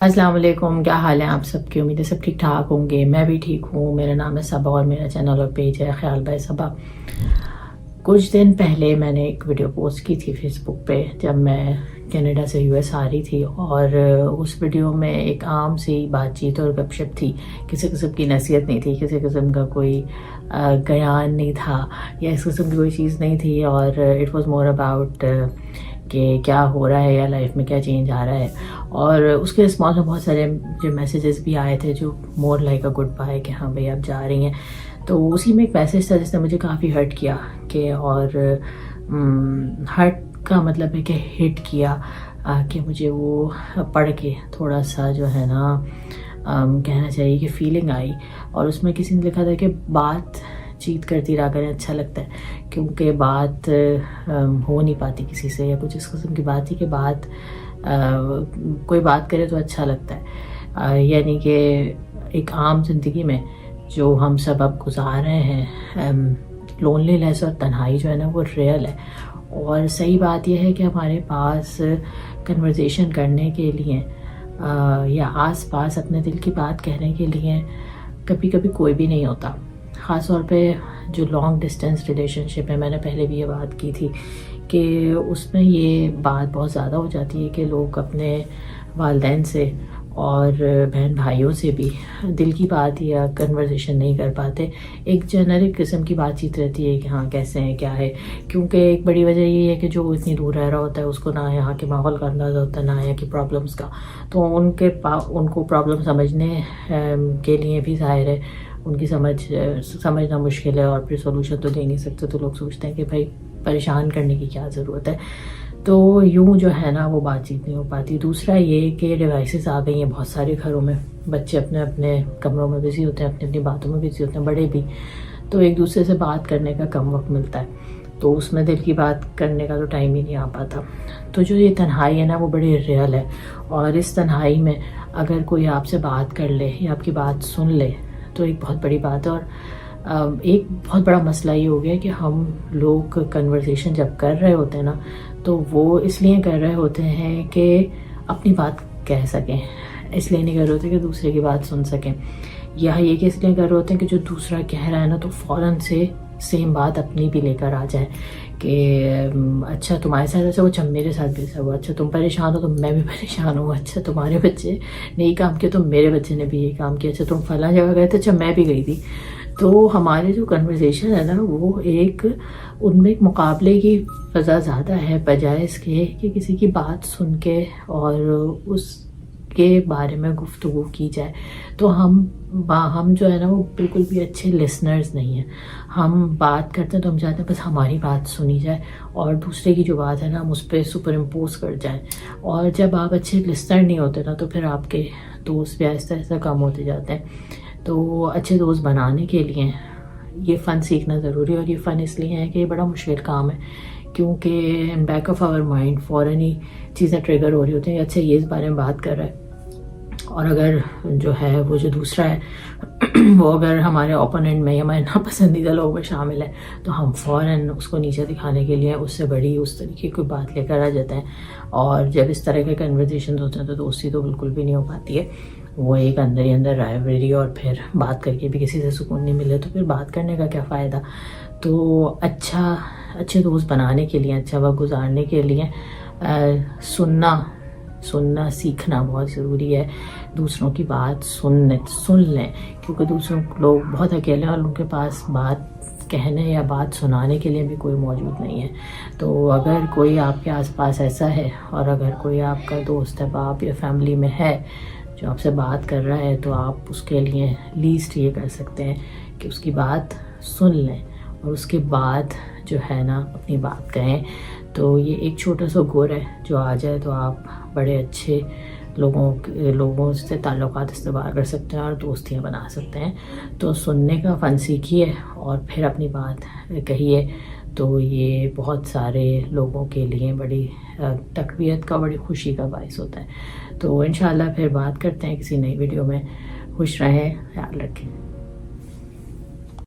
السلام علیکم، کیا حال ہے آپ سب کی؟ امید ہے سب ٹھیک ٹھاک ہوں گے. میں بھی ٹھیک ہوں. میرا نام ہے صبا اور میرا چینل اور پیج ہے خیال بائی صبا. کچھ دن پہلے میں نے ایک ویڈیو پوسٹ کی تھی فیس بک پہ جب میں کینیڈا سے یو ایس آ رہی تھی، اور اس ویڈیو میں ایک عام سی بات چیت اور گپ شپ تھی. کسی قسم کی نصیحت نہیں تھی، کسی قسم کا کوئی بیان نہیں تھا یا اس قسم کی کوئی چیز نہیں تھی. اور اٹ واز مور اباؤٹ کہ کیا ہو رہا ہے یا لائف میں کیا چینج آ رہا ہے. اور اس کے رسپانس میں بہت سارے جو میسیجز بھی آئے تھے جو more like a goodbye کہ ہاں بھائی آپ جا رہی ہیں. تو اسی میں ایک میسیج تھا جس نے مجھے کافی ہرٹ کیا کہ اور ہرٹ کا مطلب ہے کہ ہٹ کیا کہ مجھے وہ پڑھ کے تھوڑا سا جو ہے نا کہنا چاہیے کہ فیلنگ آئی. اور اس میں کسی نے لکھا تھا کہ بات چیت کرتی رہا کریں اچھا لگتا ہے، کیونکہ بات ہو نہیں پاتی کسی سے، یا کچھ اس قسم کی بات تھی کہ بات کوئی بات کرے تو اچھا لگتا ہے. یعنی کہ ایک عام زندگی میں جو ہم سب اب گزار رہے ہیں، لونلی لیس اور تنہائی جو ہے نا وہ ریئل ہے. اور صحیح بات یہ ہے کہ ہمارے پاس کنورزیشن کرنے کے لیے یا آس پاس اپنے دل کی بات کہنے کے لیے کبھی کبھی کوئی بھی نہیں ہوتا. خاص طور پہ جو لانگ ڈسٹینس ریلیشن شپ ہے، میں نے پہلے بھی یہ بات کی تھی کہ اس میں یہ بات بہت زیادہ ہو جاتی ہے کہ لوگ اپنے والدین سے اور بہن بھائیوں سے بھی دل کی بات یا کنورزیشن نہیں کر پاتے. ایک جنرک قسم کی بات چیت رہتی ہے کہ ہاں کیسے ہیں کیا ہے، کیونکہ ایک بڑی وجہ یہ ہے کہ جو اتنی دور رہ رہا ہوتا ہے اس کو نہ یہاں کے ماحول کا اندازہ ہوتا ہے نہ یہاں کی پرابلمس کا. تو ان کو پرابلم سمجھنے کے لیے بھی ظاہر ہے ان کی سمجھنا مشکل ہے، اور پھر سولوشن تو دے نہیں سکتے. تو لوگ سوچتے ہیں کہ بھائی پریشان کرنے کی کیا ضرورت ہے. تو یوں جو ہے نا وہ بات چیت نہیں ہو پاتی. دوسرا یہ کہ ڈیوائسز آ گئی ہیں بہت سارے گھروں میں، بچے اپنے اپنے کمروں میں بزی ہوتے ہیں، اپنی اپنی باتوں میں بزی ہوتے ہیں، بڑے بھی. تو ایک دوسرے سے بات کرنے کا کم وقت ملتا ہے، تو اس میں دل کی بات کرنے کا تو ٹائم ہی نہیں آ پاتا. تو جو یہ تنہائی ہے نا وہ بڑی ریئل ہے. اور اس تنہائی میں اگر کوئی آپ سے بات کر لے یا آپ کی بات سن لے تو ایک بہت بڑی بات ہے. اور ایک بہت بڑا مسئلہ یہ ہو گیا کہ ہم لوگ کنورسیشن جب کر رہے ہوتے ہیں نا تو وہ اس لیے کر رہے ہوتے ہیں کہ اپنی بات کہہ سکیں، اس لیے نہیں کر رہے ہوتے کہ دوسرے کی بات سن سکیں. یا یہ کہ اس لیے کر رہے ہوتے ہیں کہ جو دوسرا کہہ رہا ہے نا تو فوراً سے سیم بات اپنی بھی لے کر آ جائے کہ اچھا تمہارے ساتھ ایسا ہوا، اچھا میرے ساتھ بھی ایسا ہوا، اچھا تم پریشان ہو تو میں بھی پریشان ہوں، اچھا تمہارے بچے نے یہ کام کیا تو میرے بچے نے بھی یہ کام کیا، اچھا تم فلاں جگہ گئے تھے، اچھا میں بھی گئی تھی. تو ہمارے جو کنورسیشن ہے نا وہ ایک ان میں ایک مقابلے کی فضا زیادہ ہے بجائے اس کے کہ کسی کی بات سن کے اور اس کے بارے میں گفتگو کی جائے. تو ہم جو ہے نا وہ بالکل بھی اچھے لسنرز نہیں ہیں. ہم بات کرتے ہیں تو ہم چاہتے ہیں بس ہماری بات سنی جائے اور دوسرے کی جو بات ہے نا ہم اس پہ سپر امپوز کر جائیں. اور جب آپ اچھے لسنر نہیں ہوتے نا تو پھر آپ کے دوست بھی آہستہ آہستہ کم ہوتے جاتے ہیں. تو اچھے دوست بنانے کے لیے یہ فن سیکھنا ضروری ہے. اور یہ فن اس لیے ہے کہ یہ بڑا مشکل کام ہے کیونکہ in back of our mind فوراً ہی چیزیں ٹریگر ہو رہی ہوتی ہیں. اچھا یہ اس بارے میں بات کر رہا ہے، اور اگر جو ہے وہ جو دوسرا ہے وہ اگر ہمارے اوپوننٹ میں یا ہمارے ناپسندیدہ لوگوں میں شامل ہے تو ہم فوراً اس کو نیچے دکھانے کے لیے اس سے بڑی اس طریقے کی بات لے کر آ جاتے ہیں. اور جب اس طرح کے کنورسیشن ہوتے ہیں تو دوستی تو بالکل بھی نہیں ہو پاتی ہے. وہ ایک اندر ہی اندر رائیولری، اور پھر بات کر کے بھی کسی سے سکون نہیں ملے تو پھر بات کرنے کا کیا فائدہ. تو اچھے دوست بنانے کے لیے، اچھا وقت گزارنے کے لیے سننا سیکھنا بہت ضروری ہے. دوسروں کی بات سن لیں کیونکہ دوسروں لوگ بہت اکیلے ہیں اور ان کے پاس بات کہنے یا بات سنانے کے لیے بھی کوئی موجود نہیں ہے. تو اگر کوئی آپ کے آس پاس ایسا ہے اور اگر کوئی آپ کا دوست ہے، باپ یا فیملی میں ہے جو آپ سے بات کر رہا ہے تو آپ اس کے لیے لیسٹ یہ کر سکتے ہیں کہ اس کی بات سن لیں اور اس کے بعد جو ہے نا اپنی بات کہیں. تو یہ ایک چھوٹا سا گر ہے جو آ جائے تو آپ بڑے اچھے لوگوں سے تعلقات استوار کر سکتے ہیں اور دوستیاں بنا سکتے ہیں. تو سننے کا فن سیکھیے اور پھر اپنی بات کہیے. تو یہ بہت سارے لوگوں کے لیے بڑی تقویت کا، بڑی خوشی کا باعث ہوتا ہے. تو انشاءاللہ پھر بات کرتے ہیں کسی نئی ویڈیو میں. خوش رہیں، خیال رکھیں.